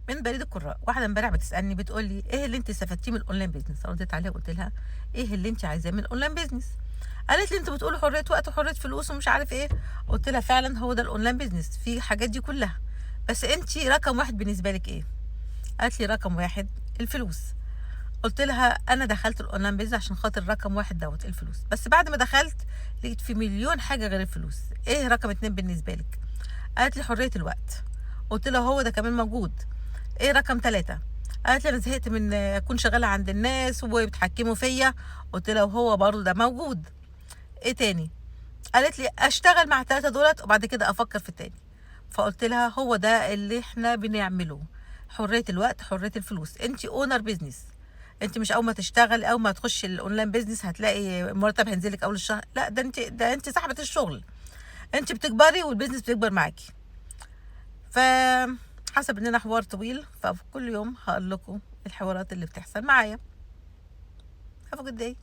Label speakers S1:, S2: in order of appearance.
S1: من بريد القراء. واحده امبارح بتسالني بتقول لي ايه اللي انت استفدتيه من الاونلاين بيزنس؟ رديت عليها قلت لها ايه اللي انت عايزاه من الاونلاين بيزنس؟ قالت لي انتوا بتقولوا حريه وقت وحريه فلوس ومش عارف ايه. قلت لها فعلا هو ده الاونلاين بيزنس، في الحاجات دي كلها، بس انت رقم واحد بالنسبه لك ايه؟ قالت لي رقم واحد الفلوس. قلت لها انا دخلت الاونلاين بيزنس عشان خاطر رقم واحد دوت الفلوس، بس بعد ما دخلت لقيت في مليون حاجه غير الفلوس. ايه رقم اتنين بالنسبه لك؟ قالت لي حريه الوقت. قلت لها هو ده كمان موجود. ايه رقم ثلاثة؟ قالت لي انا زهقت من اكون شغاله عند الناس وبيتحكموا فيا. قلت لها وهو برضه ده موجود. ايه تاني؟ قالت لي اشتغل مع الثلاثه دولت وبعد كده افكر في التاني. فقلت لها هو ده اللي احنا بنعمله، حريه الوقت حريه الفلوس. انت اونر بيزنس، انت مش اول ما تشتغل اول ما تخش الاونلاين بيزنس هتلاقي مرتب هينزلك اول الشهر، لا ده انت صاحبه الشغل، انت بتكبري والبيزنس بيكبر معاكي. ف حسب اننا حوار طويل فكل يوم هقول لكم الحوارات اللي بتحصل معايا. Have a good day.